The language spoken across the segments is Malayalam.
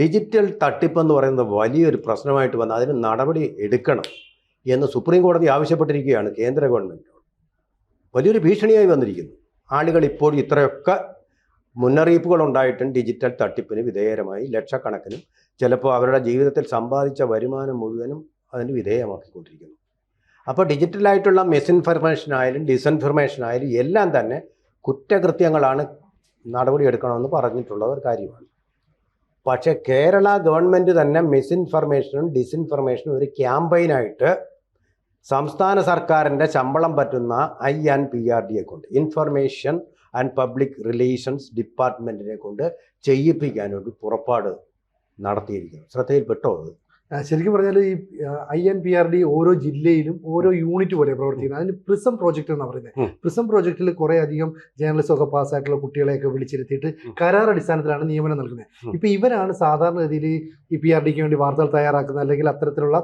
ഡിജിറ്റൽ തട്ടിപ്പെന്ന് പറയുന്നത് വലിയൊരു പ്രശ്നമായിട്ട് വന്ന് അതിന് നടപടി എടുക്കണം എന്ന് സുപ്രീം കോടതി ആവശ്യപ്പെട്ടിരിക്കുകയാണ് കേന്ദ്ര ഗവൺമെൻറ്റിനോട്. വലിയൊരു ഭീഷണിയായി വന്നിരിക്കുന്നു. ആളുകൾ ഇപ്പോൾ ഇത്രയൊക്കെ മുന്നറിയിപ്പുകൾ ഉണ്ടായിട്ടും ഡിജിറ്റൽ തട്ടിപ്പിന് വിധേയരമായി ലക്ഷക്കണക്കിനും ചിലപ്പോൾ അവരുടെ ജീവിതത്തിൽ സമ്പാദിച്ച വരുമാനം മുഴുവനും അതിന് വിധേയമാക്കിക്കൊണ്ടിരിക്കുന്നു. അപ്പോൾ ഡിജിറ്റലായിട്ടുള്ള മിസ്ഇൻഫർമേഷൻ ആയാലും ഡിസ്ഇൻഫർമേഷൻ ആയാലും എല്ലാം തന്നെ കുറ്റകൃത്യങ്ങളാണ്, നടപടിയെടുക്കണമെന്ന് പറഞ്ഞിട്ടുള്ള ഒരു കാര്യമാണ്. പക്ഷേ കേരള ഗവൺമെൻറ് തന്നെ മിസ്ഇൻഫർമേഷനും ഡിസ്ഇൻഫർമേഷനും ഒരു ക്യാമ്പയിനായിട്ട് സംസ്ഥാന സർക്കാരിൻ്റെ ശമ്പളം പറ്റുന്ന INPRDയെ കൊണ്ട്, ഇൻഫർമേഷൻ ആൻഡ് പബ്ലിക് റിലേഷൻസ് ഡിപ്പാർട്ട്മെൻറ്റിനെ കൊണ്ട് ചെയ്യിപ്പിക്കാനൊരു പുറപ്പാട് നടത്തിയിരിക്കുന്നു. ശ്രദ്ധയിൽപ്പെട്ടോ അത്? ശരിക്കും പറഞ്ഞാൽ ഈ INPRD ഓരോ ജില്ലയിലും ഓരോ യൂണിറ്റ് പോലെ പ്രവർത്തിക്കുന്നത്. അതിന് പ്രിസം പ്രോജക്റ്റ് എന്നാണ് പറയുന്നത്. പ്രിസം പ്രോജക്റ്റിൽ കുറേ അധികം ജേർണലിസ്റ്റ് ഒക്കെ പാസ്സായിട്ടുള്ള കുട്ടികളെയൊക്കെ വിളിച്ചിരുത്തിയിട്ട് കരാർ അടിസ്ഥാനത്തിലാണ് നിയമനം നൽകുന്നത്. ഇപ്പൊ ഇവരാണ് സാധാരണഗതിയിൽ ഈ PRDക്ക് വേണ്ടി വാർത്തകൾ തയ്യാറാക്കുന്നത്, അല്ലെങ്കിൽ അത്തരത്തിലുള്ള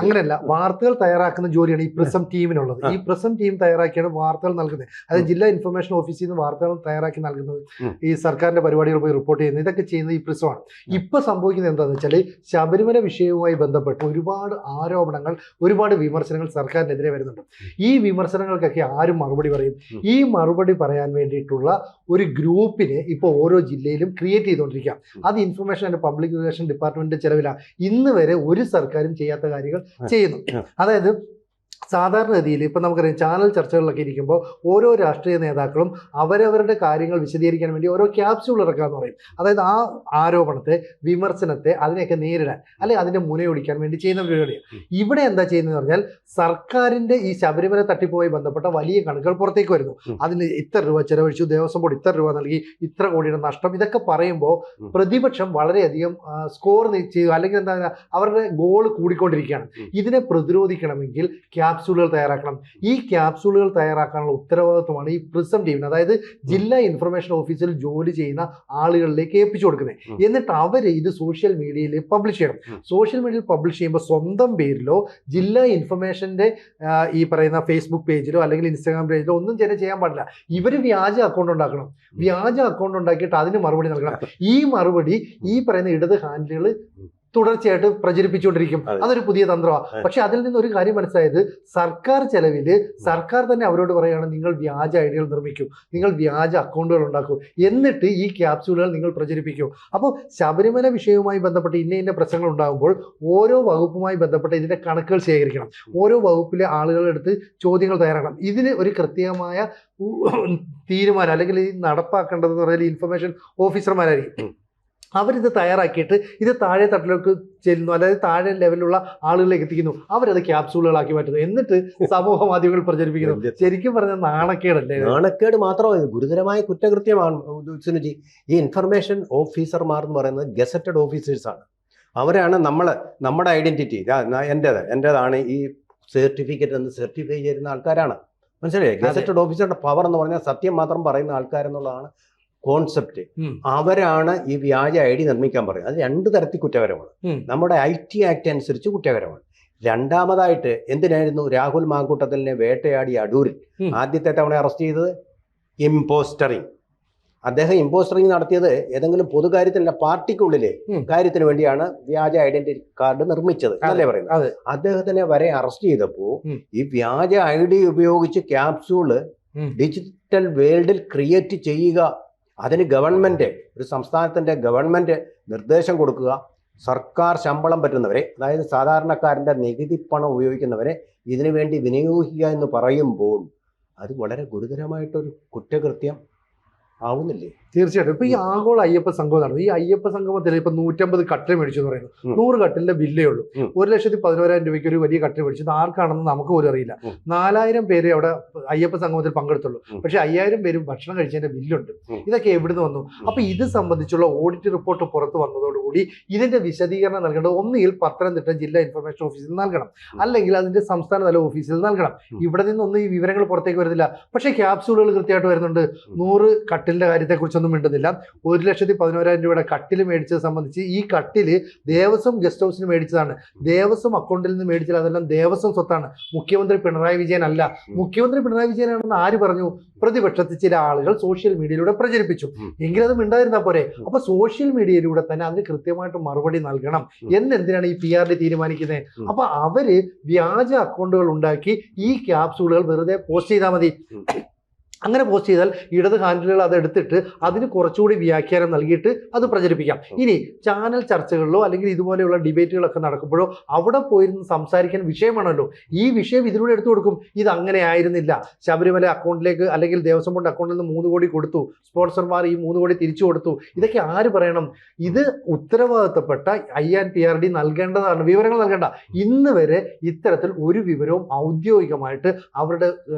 അങ്ങനെയല്ല, വാർത്തകൾ തയ്യാറാക്കുന്ന ജോലിയാണ് ഈ പ്രിസം ടീമിനുള്ളത്. ഈ പ്രിസം ടീം തയ്യാറാക്കിയാണ് വാർത്തകൾ നൽകുന്നത്. അതായത് ജില്ലാ ഇൻഫർമേഷൻ ഓഫീസിൽ നിന്ന് വാർത്തകൾ തയ്യാറാക്കി നൽകുന്നത്, ഈ സർക്കാരിന്റെ പരിപാടികൾ പോയി റിപ്പോർട്ട് ചെയ്യുന്നത്, ഇതൊക്കെ ചെയ്യുന്നത് ഈ പ്രിസമാണ്. ഇപ്പൊ സംഭവിക്കുന്നത് എന്താണെന്ന് വെച്ചാൽ ശബരിമല വിഷയവുമായി ബന്ധപ്പെട്ട് ഒരുപാട് ആരോപണങ്ങൾ, ഒരുപാട് വിമർശനങ്ങൾ സർക്കാരിനെതിരെ വരുന്നുണ്ട്. ഈ വിമർശനങ്ങൾക്കൊക്കെ ആരും മറുപടി പറയും? ഈ മറുപടി പറയാൻ വേണ്ടിയിട്ടുള്ള ഒരു ഗ്രൂപ്പിനെ ഇപ്പോൾ ഓരോ ജില്ലയിലും ക്രിയേറ്റ് ചെയ്തുകൊണ്ടിരിക്കുക. അത് ഇൻഫർമേഷൻ ആൻഡ് പബ്ലിക് റിലേഷൻ ഡിപ്പാർട്ട്മെന്റിന്റെ ചെലവിലാണ്. ഇന്ന് വരെ ഒരു സർക്കാരും ചെയ്യാത്ത കാര്യങ്ങൾ ചെയ്യുന്നു. അതായത് സാധാരണഗതിയിൽ ഇപ്പം നമുക്കറിയാം, ചാനൽ ചർച്ചകളിലൊക്കെ ഇരിക്കുമ്പോൾ ഓരോ രാഷ്ട്രീയ നേതാക്കളും അവരവരുടെ കാര്യങ്ങൾ വിശദീകരിക്കാൻ വേണ്ടി ഓരോ ക്യാപ്സ്യൂൾ ഇറക്കാമെന്ന് പറയും. അതായത് ആ ആരോപണത്തെ, വിമർശനത്തെ, അതിനെയൊക്കെ നേരിടാൻ, അല്ലെങ്കിൽ അതിൻ്റെ മുനയൊടിക്കാൻ വേണ്ടി ചെയ്യുന്ന പരിപാടിയാണ്. ഇവിടെ എന്താ ചെയ്യുന്നതെന്ന് പറഞ്ഞാൽ, സർക്കാരിൻ്റെ ഈ ശബരിമല തട്ടിപ്പുമായി ബന്ധപ്പെട്ട വലിയ കണക്കുകൾ പുറത്തേക്ക് വരുന്നു. അതിന് ഇത്ര രൂപ ചെലവഴിച്ചു, ദേവസ്വം ബോർഡ് ഇത്ര രൂപ നൽകി, ഇത്ര കോടിയുടെ നഷ്ടം, ഇതൊക്കെ പറയുമ്പോൾ പ്രതിപക്ഷം വളരെയധികം സ്കോർ ചെയ്യുക, അല്ലെങ്കിൽ എന്താ അവരുടെ ഗോൾ കൂടിക്കൊണ്ടിരിക്കുകയാണ്. ഇതിനെ പ്രതിരോധിക്കണമെങ്കിൽ ക്യാപ്സ്യൂളുകൾ തയ്യാറാക്കണം. ഈ ക്യാപ്സ്യൂളുകൾ തയ്യാറാക്കാനുള്ള ഉത്തരവാദിത്വമാണ് ഈ പ്രിസം ടീമിന്, അതായത് ജില്ലാ ഇൻഫർമേഷൻ ഓഫീസിൽ ജോലി ചെയ്യുന്ന ആളുകളിലേക്ക് ഏൽപ്പിച്ചു കൊടുക്കുന്നത്. എന്നിട്ട് അവർ ഇത് സോഷ്യൽ മീഡിയയിൽ പബ്ലിഷ് ചെയ്യണം. സോഷ്യൽ മീഡിയയിൽ പബ്ലിഷ് ചെയ്യുമ്പോൾ സ്വന്തം പേരിലോ ജില്ലാ ഇൻഫർമേഷൻ്റെ ഈ പറയുന്ന ഫേസ്ബുക്ക് പേജിലോ അല്ലെങ്കിൽ ഇൻസ്റ്റാഗ്രാം പേജിലോ ഒന്നും ചെയ്യാൻ പാടില്ല. ഇവർ വ്യാജ അക്കൗണ്ട് ഉണ്ടാക്കണം. വ്യാജ അക്കൗണ്ട് ഉണ്ടാക്കിയിട്ട് അതിന് മറുപടി നൽകണം. ഈ മറുപടി ഈ പറയുന്ന ഇടത് ഹാൻഡിലുകൾ തുടർച്ചയായിട്ട് പ്രചരിപ്പിച്ചുകൊണ്ടിരിക്കും. അതൊരു പുതിയ തന്ത്രമാണ്. പക്ഷെ അതിൽ നിന്ന് ഒരു കാര്യം മനസ്സിലായത്, സർക്കാർ ചെലവിൽ സർക്കാർ തന്നെ അവരോട് പറയുകയാണ്, നിങ്ങൾ വ്യാജ ഐഡികൾ നിർമ്മിക്കൂ, നിങ്ങൾ വ്യാജ അക്കൗണ്ടുകൾ ഉണ്ടാക്കൂ, എന്നിട്ട് ഈ ക്യാപ്സ്യൂളുകൾ നിങ്ങൾ പ്രചരിപ്പിക്കൂ. അപ്പോൾ ശബരിമല വിഷയവുമായി ബന്ധപ്പെട്ട് ഇന്ന പ്രശ്നങ്ങൾ ഉണ്ടാകുമ്പോൾ ഓരോ വകുപ്പുമായി ബന്ധപ്പെട്ട് ഇതിൻ്റെ കണക്കുകൾ ശേഖരിക്കണം. ഓരോ വകുപ്പിലെ ആളുകളെടുത്ത് ചോദ്യങ്ങൾ തയ്യാറാക്കണം. ഇതിന് ഒരു കൃത്യമായ തീരുമാനം, അല്ലെങ്കിൽ ഈ നടപ്പാക്കേണ്ടതെന്ന് പറഞ്ഞാൽ ഇൻഫർമേഷൻ ഓഫീസർമാരായിരിക്കും. അവരിത് തയ്യാറാക്കിയിട്ട് ഇത് താഴെ തട്ടിലേക്ക് ചെല്ലുന്നു, അതായത് താഴെ ലെവലിലുള്ള ആളുകളിലേക്ക് എത്തിക്കുന്നു. അവരത് ക്യാപ്സ്യൂളുകളാക്കി മാറ്റുന്നു, എന്നിട്ട് സമൂഹ മാധ്യമങ്ങൾ പ്രചരിപ്പിക്കുന്നു. ശരിക്കും പറഞ്ഞാൽ നാണക്കേടല്ലേ? നാണക്കേട് മാത്രമല്ല, ഗുരുതരമായ കുറ്റകൃത്യമാണ് സുനുജി. ഈ ഇൻഫർമേഷൻ ഓഫീസർമാർ എന്ന് പറയുന്നത് ഗസറ്റഡ് ഓഫീസേഴ്സാണ്. അവരാണ് നമ്മുടെ ഐഡന്റിറ്റി, എൻ്റേതാണ് ഈ സർട്ടിഫിക്കറ്റ് എന്ന് സർട്ടിഫൈ ചെയ്യുന്ന ആൾക്കാരാണ്. മനസ്സിലായേ? ഗസറ്റഡ് ഓഫീസറുടെ പവർ എന്ന് പറഞ്ഞാൽ സത്യം മാത്രം പറയുന്ന ആൾക്കാരെന്നുള്ളതാണ് കോൺസെപ്റ്റ്. അവരാണ് ഈ വ്യാജ ID നിർമ്മിക്കാൻ പറയുന്നത്. അത് 2 തരത്തിൽ കുറ്റകരമാണ്. നമ്മുടെ IT ആക്ട് അനുസരിച്ച് കുറ്റകരമാണ്. രണ്ടാമതായിട്ട് എന്തിനായിരുന്നു രാഹുൽ മാങ്കൂട്ടത്തിലിനെ വേട്ടയാടി അടൂരിൽ ആദ്യത്തെ തവണ അറസ്റ്റ് ചെയ്തത്? ഇമ്പോസ്റ്ററിങ്. അദ്ദേഹം ഇമ്പോസ്റ്ററിങ് നടത്തിയത് ഏതെങ്കിലും പൊതുകാര്യത്തിനല്ല, പാർട്ടിക്കുള്ളിലെ കാര്യത്തിന് വേണ്ടിയാണ് വ്യാജ ഐഡന്റിറ്റി കാർഡ് നിർമ്മിച്ചത് എന്നല്ലേ പറയുന്നത്. അദ്ദേഹത്തിനെ വരെ അറസ്റ്റ് ചെയ്തപ്പോൾ ഈ വ്യാജ ID ഉപയോഗിച്ച് ക്യാപ്സ്യൂള് ഡിജിറ്റൽ വേൾഡിൽ ക്രിയേറ്റ് ചെയ്യുക, അതിന് ഗവൺമെൻറ്, ഒരു സംസ്ഥാനത്തിൻ്റെ ഗവൺമെൻറ് നിർദ്ദേശം കൊടുക്കുക, സർക്കാർ ശമ്പളം പറ്റുന്നവരെ, അതായത് സാധാരണക്കാരൻ്റെ നികുതി പണം ഉപയോഗിക്കുന്നവരെ ഇതിനു വേണ്ടി വിനിയോഗിക്കുക എന്ന് പറയുമ്പോൾ അത് വളരെ ഗുരുതരമായിട്ടൊരു കുറ്റകൃത്യം ആവുന്നില്ലേ? തീർച്ചയായിട്ടും. ഇപ്പൊ ഈ ആഗോള അയ്യപ്പ സംഘം നടന്നു. ഈ അയ്യപ്പ സംഗമത്തിൽ ഇപ്പൊ 150 കട്ടിൽ മേടിച്ചു എന്ന് പറയുന്നു. 100 കട്ടിലിന്റെ ബില്ലേ ഉള്ളൂ. 1,11,000 രൂപയ്ക്ക് ഒരു വലിയ കട്ടിൽ മേടിച്ചത് ആർക്കാണെന്ന് നമുക്ക് പോലും അറിയില്ല. 4,000 പേര് അവിടെ അയ്യപ്പ സംഗമത്തിൽ പങ്കെടുത്തുള്ളൂ. പക്ഷെ 5,000 പേരും ഭക്ഷണം കഴിച്ചതിന്റെ ബില്ലുണ്ട്. ഇതൊക്കെ എവിടുന്ന് വന്നു? അപ്പൊ ഇത് സംബന്ധിച്ചുള്ള ഓഡിറ്റ് റിപ്പോർട്ട് പുറത്തു വന്നതോടുകൂടി ഇതിന്റെ വിശദീകരണം നൽകേണ്ടത് ഒന്നുകിൽ പത്തനംതിട്ട ജില്ലാ ഇൻഫർമേഷൻ ഓഫീസിൽ നൽകണം, അല്ലെങ്കിൽ അതിന്റെ സംസ്ഥാന തല ഓഫീസിൽ നൽകണം. ഇവിടെ നിന്നൊന്നും ഈ വിവരങ്ങൾ പുറത്തേക്ക് വരുന്നില്ല. പക്ഷേ ക്യാപ്സ്യൂളുകൾ കൃത്യമായിട്ട് വരുന്നുണ്ട്. 100 കട്ടിലിന്റെ കാര്യത്തെക്കുറിച്ചൊന്നും അവരൊന്നും മിണ്ടുന്നില്ല. 1,11,000 രൂപയുടെ കട്ടിൽ മേടിച്ചത് സംബന്ധിച്ച് ഈ കട്ടില് ദേവസ്വം ഗസ്റ്റ് ഹൗസിന് മേടിച്ചതാണ്. ദേവസ്വം അക്കൗണ്ടിൽ നിന്ന് മേടിച്ചാൽ അതെല്ലാം ദേവസ്വം സ്വത്താണ്. മുഖ്യമന്ത്രി പിണറായി വിജയൻ അല്ല. മുഖ്യമന്ത്രി പിണറായി വിജയനാണെന്ന് ആര് പറഞ്ഞു? പ്രതിപക്ഷത്തിൽ ചില ആളുകൾ സോഷ്യൽ മീഡിയയിലൂടെ പ്രചരിപ്പിച്ചു. എങ്കിലും അത് മിണ്ടായിരുന്നാ പോരെ. അപ്പൊ സോഷ്യൽ മീഡിയയിലൂടെ തന്നെ അതിന് കൃത്യമായിട്ട് മറുപടി നൽകണം എന്നെന്തിനാണ് ഈ PRD തീരുമാനിക്കുന്നത്? അപ്പൊ അവര് വ്യാജ അക്കൗണ്ടുകൾ ഉണ്ടാക്കി ഈ ക്യാപ്സൂളുകൾ വെറുതെ പോസ്റ്റ് ചെയ്താൽ മതി. അങ്ങനെ പോസ്റ്റ് ചെയ്താൽ ഇടത് ഹാൻഡിലുകൾ അത് എടുത്തിട്ട് അതിന് കുറച്ചുകൂടി വ്യാഖ്യാനം നൽകിയിട്ട് അത് പ്രചരിപ്പിക്കാം. ഇനി ചാനൽ ചർച്ചകളിലോ അല്ലെങ്കിൽ ഇതുപോലെയുള്ള ഡിബേറ്റുകളൊക്കെ നടക്കുമ്പോഴോ അവിടെ പോയിരുന്ന് സംസാരിക്കാൻ വിഷയമാണല്ലോ. ഈ വിഷയം ഇതിലൂടെ എടുത്തു കൊടുക്കും. ഇത് അങ്ങനെ ആയിരുന്നില്ല, ശബരിമല അക്കൗണ്ടിലേക്ക് അല്ലെങ്കിൽ ദേവസ്വം ബോർഡ് അക്കൗണ്ടിൽ നിന്ന് 3 കോടി കൊടുത്തു, സ്പോൺസർമാർ ഈ 3 കോടി തിരിച്ചു കൊടുത്തു. ഇതൊക്കെ ആര് പറയണം? ഇത് ഉത്തരവാദിത്തപ്പെട്ട INPRD നൽകേണ്ടതാണ്, വിവരങ്ങൾ നൽകേണ്ട. ഇന്ന് വരെ ഇത്തരത്തിൽ ഒരു വിവരവും ഔദ്യോഗികമായിട്ട് അവരുടെ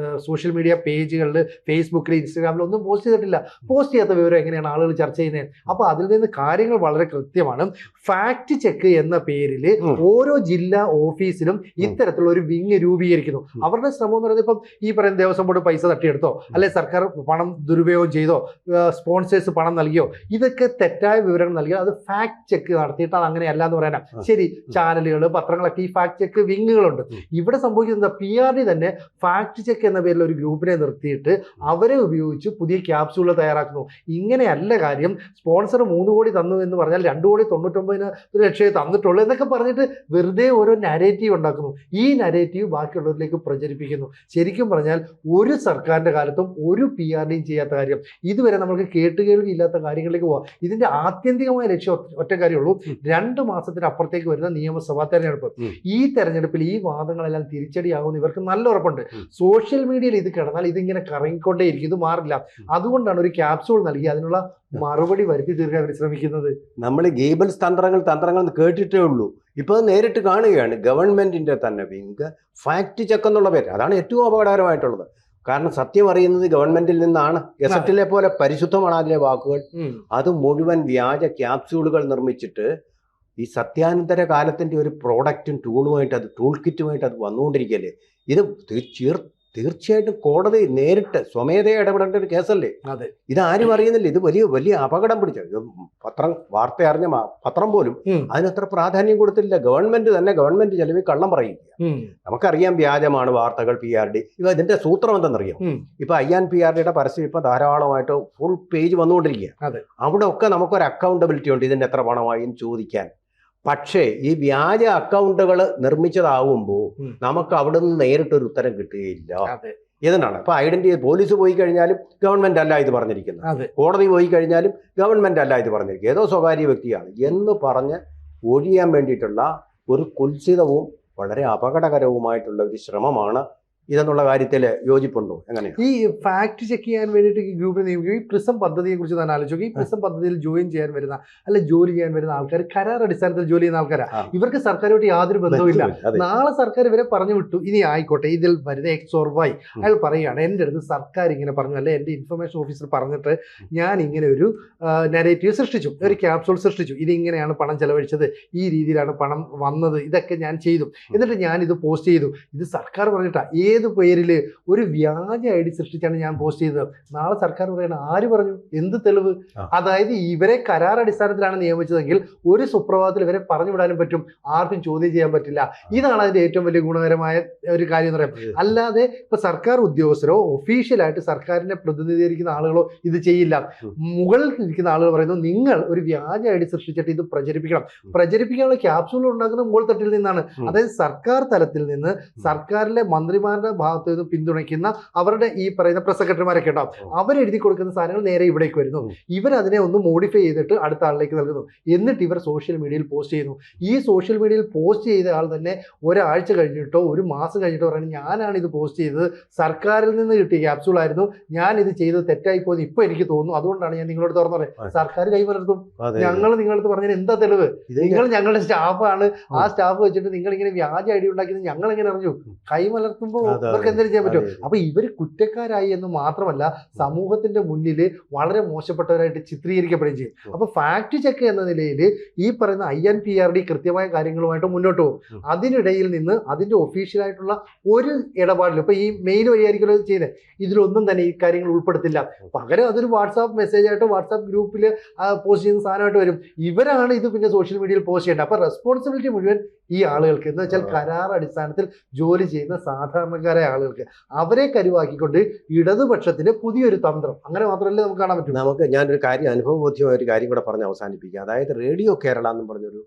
സോഷ്യൽ മീഡിയ പേജുകളിൽ, ഫേസ്ബുക്കിൽ, ഇൻസ്റ്റാഗ്രാമിൽ ഒന്നും പോസ്റ്റ് ചെയ്തിട്ടില്ല. പോസ്റ്റ് ചെയ്യാത്ത വിവരം എങ്ങനെയാണ് ആളുകൾ ചർച്ച ചെയ്യുന്നത്? അപ്പൊ അതിൽ നിന്ന് കാര്യങ്ങൾ വളരെ കൃത്യമാണ്. ഫാക്ട് ചെക്ക് എന്ന പേരിൽ ഓരോ ജില്ലാ ഓഫീസിലും ഇത്തരത്തിലുള്ള ഒരു വിങ് രൂപീകരിക്കുന്നു. അവരുടെ ശ്രമം എന്ന് പറയുന്നത് ഇപ്പം ഈ പറയുന്ന ദേവസ്വം ബോർഡ് പൈസ തട്ടിയെടുത്തോ, അല്ലെ സർക്കാർ പണം ദുരുപയോഗം ചെയ്തോ, സ്പോൺസേഴ്സ് പണം നൽകിയോ, ഇതൊക്കെ തെറ്റായ വിവരങ്ങൾ നൽകിയോ അത് ഫാക്ട് ചെക്ക് നടത്തിയിട്ട് അത് അങ്ങനെയല്ല എന്ന് പറയാനാ. ശരി, ചാനലുകൾ, പത്രങ്ങളൊക്കെ ഈ ഫാക്ട് ചെക്ക് വിങ്ങുകളുണ്ട്. ഇവിടെ സംഭവിക്കുന്നത് PRD തന്നെ ഫാക്ട് ചെക്ക് എന്ന പേരിൽ ഒരു ഗ്രൂപ്പിനെ നിർത്തിയിട്ട് അവരെ ഉപയോഗിച്ച് പുതിയ ക്യാപ്സൂളുകൾ തയ്യാറാക്കുന്നു. ഇങ്ങനെയല്ല കാര്യം. സ്പോൺസർ 3 കോടി തന്നു എന്ന് പറഞ്ഞാൽ 2,99,00,000 തന്നിട്ടുള്ളൂ എന്നൊക്കെ പറഞ്ഞിട്ട് വെറുതെ ഓരോ നരേറ്റീവ് ഉണ്ടാക്കുന്നു. ഈ നരേറ്റീവ് ബാക്കിയുള്ളവരിലേക്ക് പ്രചരിപ്പിക്കുന്നു. ശരിക്കും പറഞ്ഞാൽ ഒരു സർക്കാരിന്റെ കാലത്തും ഒരു PRDയും ചെയ്യാത്ത കാര്യം. ഇതുവരെ നമുക്ക് കേട്ടുകേൾവി ഇല്ലാത്ത കാര്യങ്ങളിലേക്ക് പോവാം. ഇതിന്റെ ആത്യന്തികമായ ലക്ഷ്യം ഒറ്റ കാര്യമുള്ളൂ. 2 മാസത്തിനപ്പുറത്തേക്ക് വരുന്ന നിയമസഭാ തെരഞ്ഞെടുപ്പ്. ഈ തെരഞ്ഞെടുപ്പിൽ ഈ വാദങ്ങളെല്ലാം തിരിച്ചടിയാകുമെന്ന് ഇവർക്ക് നല്ല ഉറപ്പുണ്ട്. സോഷ്യൽ മീഡിയയിൽ ഇത് കിടന്നാൽ ഇതിങ്ങനെ കറങ്ങിക്കൊണ്ടേയിരിക്കും, ഇത് മാറില്ല. അതുകൊണ്ടാണ് ഒരു ക്യാപ്സൂൾ നൽകി അതിനുള്ള മറുപടി വരുത്തി തീർക്കാൻ ശ്രമിക്കുന്നത്. നമ്മൾ ഗേബൽസ് തന്ത്രങ്ങൾ കേട്ടിട്ടേ ഉള്ളൂ. ഇപ്പൊ നേരിട്ട് കാണുകയാണ്. ഗവൺമെന്റിന്റെ തന്നെ വിങ് ഫാക്ട് ചെക്ക് എന്നുള്ള പേര്, അതാണ് ഏറ്റവും അപകടകരമായിട്ടുള്ളത്. കാരണം സത്യം അറിയുന്നത് ഗവൺമെന്റിൽ നിന്നാണ്. ഗസറ്റിലെ പോലെ പരിശുദ്ധമാണ് അതിലെ വാക്കുകൾ. അത് മുഴുവൻ വ്യാജ ക്യാപ്സ്യൂളുകൾ നിർമ്മിച്ചിട്ട് ഈ സത്യാനന്തര കാലത്തിന്റെ ഒരു പ്രോഡക്റ്റും ടൂളുമായിട്ട്, അത് ടൂൾ കിറ്റുമായിട്ട് അത് വന്നുകൊണ്ടിരിക്കുകയല്ലേ. ഇത് തീർച്ചയായിട്ടും കോടതി നേരിട്ട് സ്വമേധയെ ഇടപെടേണ്ട ഒരു കേസല്ലേ. അതെ, ഇതാരും അറിയുന്നില്ല. ഇത് വലിയ വലിയ അപകടം പിടിച്ച വാർത്ത അറിഞ്ഞ പത്രം പോലും അതിനത്ര പ്രാധാന്യം കൊടുത്തില്ല. ഗവൺമെന്റ് ചെലവിൽ കള്ളം പറയുക. നമുക്കറിയാം വ്യാജമാണ് വാർത്തകൾ, PRD. ഇതിന്റെ സൂത്രം എന്തെന്നറിയാം? ഇപ്പൊ INPRDയുടെ പരസ്യം ഇപ്പൊ ധാരാളമായിട്ട് ഫുൾ പേജ് വന്നുകൊണ്ടിരിക്കുക. അവിടെ ഒക്കെ നമുക്കൊരു അക്കൗണ്ടബിലിറ്റി ഉണ്ട്, ഇതിന്റെ എത്ര പണമായി എന്ന് ചോദിക്കാൻ. പക്ഷേ ഈ വ്യാജ അക്കൗണ്ടുകൾ നിർമ്മിച്ചതാവുമ്പോൾ നമുക്ക് അവിടെ നിന്ന് നേരിട്ടൊരു ഉത്തരം കിട്ടുകയില്ല. ഇതിനാണ് ഇപ്പൊ ഐഡന്റിറ്റി. പോലീസ് പോയി കഴിഞ്ഞാലും ഗവൺമെന്റ് അല്ല ഇത് പറഞ്ഞിരിക്കുന്നത്, കോടതി പോയി കഴിഞ്ഞാലും ഗവൺമെന്റ് അല്ല ഇത് പറഞ്ഞിരിക്കുന്നത്, ഏതോ സ്വകാര്യ വ്യക്തിയാണ് എന്ന് പറഞ്ഞ് ഒഴിയാൻ വേണ്ടിയിട്ടുള്ള ഒരു കുൽസിതവും വളരെ അപകടകരവുമായിട്ടുള്ള ഒരു ശ്രമമാണ് ഇതെന്നുള്ള കാര്യത്തിൽ യോജിപ്പുണ്ടോ? എങ്ങനെയാണ് ഈ ഫാക്ട് ചെക്ക് ചെയ്യാൻ വേണ്ടിയിട്ട് ഈ ഗ്രൂപ്പിനെ നിയമിക്കും? ഈ പ്രിസം പദ്ധതിയെ കുറിച്ച് ഞാൻ ആലോചിച്ചു. ഈ പ്രിസം പദ്ധതിയിൽ ജോയിൻ ചെയ്യാൻ വരുന്ന, അല്ലെ ജോലി ചെയ്യാൻ വരുന്ന ആൾക്കാർ കരാർ അടിസ്ഥാനത്തിൽ ജോലി ചെയ്യുന്ന ആൾക്കാരാണ്. ഇവർക്ക് സർക്കാരുമായിട്ട് യാതൊരു ബന്ധവുമില്ല. നാളെ സർക്കാർ ഇവരെ പറഞ്ഞു വിട്ടു, ഇനി ആയിക്കോട്ടെ, ഇതിൽ വരുന്ന X or Y അയാൾ പറയുകയാണ്, എൻ്റെ അടുത്ത് സർക്കാർ ഇങ്ങനെ പറഞ്ഞു, അല്ലെ എൻ്റെ ഇൻഫർമേഷൻ ഓഫീസർ പറഞ്ഞിട്ട് ഞാൻ ഇങ്ങനെ ഒരു നരേറ്റീവ് സൃഷ്ടിച്ചു, ഒരു ക്യാപ്സൂൾ സൃഷ്ടിച്ചു, ഇതിങ്ങനെയാണ് പണം ചെലവഴിച്ചത്, ഈ രീതിയിലാണ് പണം വന്നത്, ഇതൊക്കെ ഞാൻ ചെയ്തു, എന്നിട്ട് ഞാൻ ഇത് പോസ്റ്റ് ചെയ്തു. ഇത് സർക്കാർ പറഞ്ഞിട്ടാ. ഏത് പേരിൽ ഒരു വ്യാജ ID സൃഷ്ടിച്ചാണ് ഞാൻ പോസ്റ്റ് ചെയ്തത്? നാളെ സർക്കാർ പറയണം, ആര് പറഞ്ഞു, എന്ത് തെളിവ്? അതായത് ഇവരെ കരാർ അടിസ്ഥാനത്തിലാണ് നിയമിച്ചതെങ്കിൽ ഒരു സുപ്രഭാതത്തിൽ ഇവരെ പറഞ്ഞു വിടാനും പറ്റും, ആർക്കും ചോദ്യം ചെയ്യാൻ പറ്റില്ല. ഇതാണ് അതിന്റെ ഏറ്റവും വലിയ ഗുണകരമായ ഒരു കാര്യം എന്ന് പറയാം. അല്ലാതെ ഇപ്പൊ സർക്കാർ ഉദ്യോഗസ്ഥരോ ഒഫീഷ്യലായിട്ട് സർക്കാരിനെ പ്രതിനിധീകരിക്കുന്ന ആളുകളോ ഇത് ചെയ്യില്ല. മുകളിൽ ഇരിക്കുന്ന ആളുകൾ പറയുന്നു, നിങ്ങൾ ഒരു വ്യാജ ID സൃഷ്ടിച്ചിട്ട് ഇത് പ്രചരിപ്പിക്കണം. പ്രചരിപ്പിക്കാനുള്ള ക്യാപ്സൂൾ ഉണ്ടാക്കുന്നത് മുകൾ തട്ടിൽ നിന്നാണ്. അതായത് സർക്കാർ തലത്തിൽ നിന്ന്, സർക്കാരിലെ മന്ത്രിമാരുടെ ഭാഗത്ത് നിന്ന് പിന്തുണയ്ക്കുന്ന അവരുടെ ഈ പറയുന്ന പ്രസ് സെക്രട്ടറിമാരൊക്കെ ഉണ്ടാവും. അവരെഴുതി കൊടുക്കുന്ന സാധനങ്ങൾ നേരെ ഇവിടേക്ക് വരുന്നു. ഇവരതിനെ ഒന്ന് മോഡിഫൈ ചെയ്തിട്ട് അടുത്ത ആളിലേക്ക് നൽകുന്നു. എന്നിട്ട് ഇവർ സോഷ്യൽ മീഡിയയിൽ പോസ്റ്റ് ചെയ്യുന്നു. ഈ സോഷ്യൽ മീഡിയയിൽ പോസ്റ്റ് ചെയ്ത ആൾ തന്നെ ഒരാഴ്ച കഴിഞ്ഞിട്ടോ ഒരു മാസം കഴിഞ്ഞിട്ടോ പറയുന്നത്, ഞാനാണ് ഇത് പോസ്റ്റ് ചെയ്തത്, സർക്കാരിൽ നിന്ന് കിട്ടിയ ക്യാപ്സൂൾ ആയിരുന്നു, ഞാൻ ഇത് ചെയ്തത് തെറ്റായി പോയെന്ന് ഇപ്പൊ എനിക്ക് തോന്നുന്നു, അതുകൊണ്ടാണ് ഞാൻ നിങ്ങളോട് തുറന്നു പറയുന്നത്. സർക്കാർ കൈമലർത്തും. ഞങ്ങൾ നിങ്ങളടുത്ത് പറഞ്ഞതിന് എന്താ തെളിവ്? നിങ്ങൾ ഞങ്ങളുടെ സ്റ്റാഫാണ്, ആ സ്റ്റാഫ് വെച്ചിട്ട് നിങ്ങൾ ഇങ്ങനെ വ്യാജ ID ഉണ്ടാക്കിയത് ഞങ്ങൾ എങ്ങനെ അറിഞ്ഞു? കൈമലർത്തുമ്പോൾ ഇവർക്ക് എന്തെങ്കിലും ചെയ്യാൻ പറ്റുമോ? അപ്പൊ ഇവർ കുറ്റക്കാരായി എന്ന് മാത്രമല്ല സമൂഹത്തിന്റെ മുന്നിൽ വളരെ മോശപ്പെട്ടവരായിട്ട് ചിത്രീകരിക്കപ്പെടുകയും ചെയ്യും. അപ്പൊ ഫാക്ട് ചെക്ക് എന്ന നിലയിൽ ഈ പറയുന്ന INPRD കൃത്യമായ കാര്യങ്ങളുമായിട്ട് മുന്നോട്ട് പോകും. അതിനിടയിൽ നിന്ന് അതിന്റെ ഒഫീഷ്യലായിട്ടുള്ള ഒരു ഇടപാടിലും ഇപ്പൊ ഈ മെയിൽ വഴിയായിരിക്കും അത് ചെയ്യുന്നത്, ഇതിലൊന്നും തന്നെ ഈ കാര്യങ്ങൾ ഉൾപ്പെടുത്തില്ല. പകരം അതൊരു വാട്സാപ്പ് മെസ്സേജ് ആയിട്ട് വാട്സാപ്പ് ഗ്രൂപ്പിൽ പോസ്റ്റ് ചെയ്യുന്ന സാധനമായിട്ട് വരും. ഇവരാണ് ഇത് പിന്നെ സോഷ്യൽ മീഡിയയിൽ പോസ്റ്റ് ചെയ്യേണ്ടത്. അപ്പൊ റെസ്പോൺസിബിലിറ്റി മുഴുവൻ ഈ ആളുകൾക്ക്, എന്ന് വെച്ചാൽ കരാർ അടിസ്ഥാനത്തിൽ ജോലി ചെയ്യുന്ന സാധാരണക്കാരായ ആളുകൾക്ക്, അവരെ കരുവാക്കിക്കൊണ്ട് ഇടതുപക്ഷത്തിന്റെ പുതിയൊരു തന്ത്രം. അങ്ങനെ മാത്രമല്ലേ നമുക്ക് കാണാൻ പറ്റും. ഞാനൊരു കാര്യം, അനുഭവബോധ്യമായ ഒരു കാര്യം കൂടെ പറഞ്ഞ് അവസാനിപ്പിക്കുക. അതായത് റേഡിയോ കേരള എന്ന് പറഞ്ഞൊരു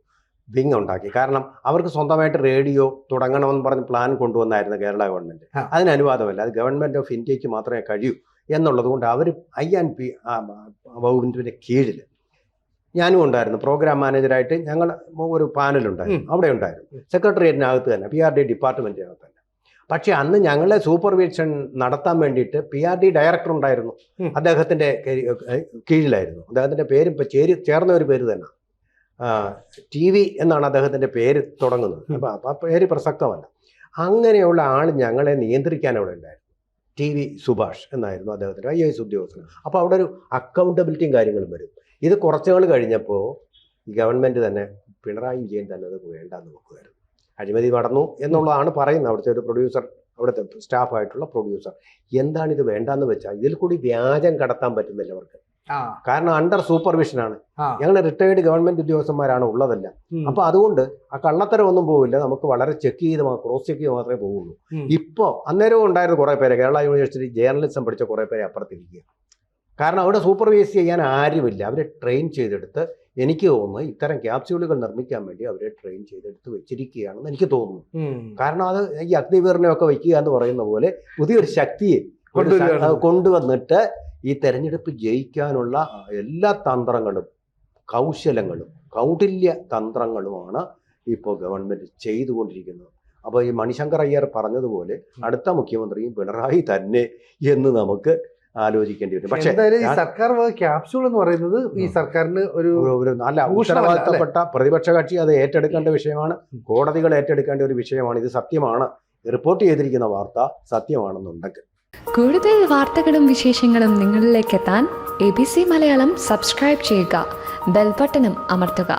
വിങ് ഉണ്ടാക്കി. കാരണം അവർക്ക് സ്വന്തമായിട്ട് റേഡിയോ തുടങ്ങണമെന്ന് പറഞ്ഞ് പ്ലാൻ കൊണ്ടുവന്നായിരുന്നു കേരള ഗവൺമെന്റ്. അതിന് അനുവാദമല്ല, അത് ഗവൺമെന്റ് ഓഫ് ഇന്ത്യക്ക് മാത്രമേ കഴിയൂ എന്നുള്ളത് കൊണ്ട് അവർ INP വകുപ്പിന്റെ കീഴിൽ ഞാനും ഉണ്ടായിരുന്നു. പ്രോഗ്രാം മാനേജറായിട്ട് ഞങ്ങൾ ഒരു പാനലുണ്ടായിരുന്നു, അവിടെ ഉണ്ടായിരുന്നു. സെക്രട്ടേറിയറ്റിനകത്ത് തന്നെ, PRD ഡിപ്പാർട്ട്മെന്റിനകത്ത് തന്നെ. പക്ഷെ അന്ന് ഞങ്ങളെ സൂപ്പർവിഷൻ നടത്താൻ വേണ്ടിയിട്ട് PRD ഡയറക്ടർ ഉണ്ടായിരുന്നു, അദ്ദേഹത്തിന്റെ കീഴിലായിരുന്നു. അദ്ദേഹത്തിന്റെ പേര് ഇപ്പൊ ചേർന്ന ഒരു പേര് തന്നെ, TV എന്നാണ് അദ്ദേഹത്തിന്റെ പേര് തുടങ്ങുന്നത്. അപ്പൊ ആ പേര് പ്രസക്തമല്ല. അങ്ങനെയുള്ള ആൾ ഞങ്ങളെ നിയന്ത്രിക്കാൻ അവിടെ ഉണ്ടായിരുന്നു. TV സുഭാഷ് എന്നായിരുന്നു അദ്ദേഹത്തിന്റെ IAS ഉദ്യോഗസ്ഥൻ. അപ്പോൾ അവിടെ ഒരു അക്കൗണ്ടബിലിറ്റിയും കാര്യങ്ങളും വരും. ഇത് കുറച്ചുകൾ കഴിഞ്ഞപ്പോൾ ഗവൺമെന്റ് തന്നെ, പിണറായി വിജയൻ തന്നെ അത് വേണ്ടാന്ന് നോക്കുമായിരുന്നു. അഴിമതി നടന്നു എന്നുള്ളതാണ് പറയുന്നത്. അവിടുത്തെ ഒരു പ്രൊഡ്യൂസർ, അവിടുത്തെ സ്റ്റാഫായിട്ടുള്ള പ്രൊഡ്യൂസർ, എന്താണ് ഇത് വേണ്ടാന്ന് വെച്ചാൽ ഇതിൽ കൂടി വ്യാജം കടത്താൻ പറ്റുന്നില്ല അവർക്ക്. കാരണം അണ്ടർ സൂപ്പർവിഷനാണ്, ഞങ്ങൾ റിട്ടയേർഡ് ഗവൺമെന്റ് ഉദ്യോഗസ്ഥന്മാരാണ് ഉള്ളതല്ല. അപ്പൊ അതുകൊണ്ട് ആ കള്ളത്തരം ഒന്നും പോവില്ല, നമുക്ക് വളരെ ചെക്ക് ചെയ്ത് ക്രോസ് ചെക്ക് ചെയ്ത് മാത്രമേ പോവുള്ളൂ. ഇപ്പോ അന്നേരവും ഉണ്ടായിരുന്നു കുറെ പേര്, കേരള യൂണിവേഴ്സിറ്റി ജേർണലിസം പഠിച്ച കുറെ പേരെ അപ്പുറത്തിരിക്കുക. കാരണം അവിടെ സൂപ്പർവൈസ് ചെയ്യാൻ ആരുമില്ല. അവരെ ട്രെയിൻ ചെയ്തെടുത്ത്, എനിക്ക് തോന്നുന്നു ഇത്തരം ക്യാപ്സ്യൂളുകൾ നിർമ്മിക്കാൻ വേണ്ടി അവരെ ട്രെയിൻ ചെയ്തെടുത്ത് വെച്ചിരിക്കുകയാണെന്ന് എനിക്ക് തോന്നുന്നു. കാരണം അത് ഈ അഗ്നിവീറിനെയൊക്കെ വയ്ക്കുക എന്ന് പറയുന്ന പോലെ പുതിയൊരു ശക്തിയെ കൊണ്ടുവന്നിട്ട് ഈ തെരഞ്ഞെടുപ്പ് ജയിക്കാനുള്ള എല്ലാ തന്ത്രങ്ങളും കൗശലങ്ങളും കൗടില്യ തന്ത്രങ്ങളുമാണ് ഇപ്പോൾ ഗവൺമെന്റ് ചെയ്തുകൊണ്ടിരിക്കുന്നത്. അപ്പോൾ ഈ മണിശങ്കർ അയ്യർ പറഞ്ഞതുപോലെ അടുത്ത മുഖ്യമന്ത്രിയും പിണറായി തന്നെ എന്ന് നമുക്ക് ആലോചിക്കേണ്ടി വരും. പക്ഷേ സർക്കാർ ക്യാപ്സ്യൂൾ എന്ന് പറയുന്നത് ഈ സർക്കാരിന് ഒരു നല്ല ഉത്തരവാദിത്തപ്പെട്ട പ്രതിപക്ഷ കക്ഷി അത് ഏറ്റെടുക്കേണ്ട വിഷയമാണ്, കോടതികൾ ഏറ്റെടുക്കേണ്ട ഒരു വിഷയമാണ്. ഇത് സത്യമാണ്, റിപ്പോർട്ട് ചെയ്തിരിക്കുന്ന വാർത്ത സത്യമാണെന്നുണ്ടെങ്കിൽ. കൂടുതൽ വാർത്തകളും വിശേഷങ്ങളും നിങ്ങളിലേക്ക് എത്താൻ ABC മലയാളം സബ്സ്ക്രൈബ് ചെയ്യുക, ബെൽ ബട്ടണും അമർത്തുക.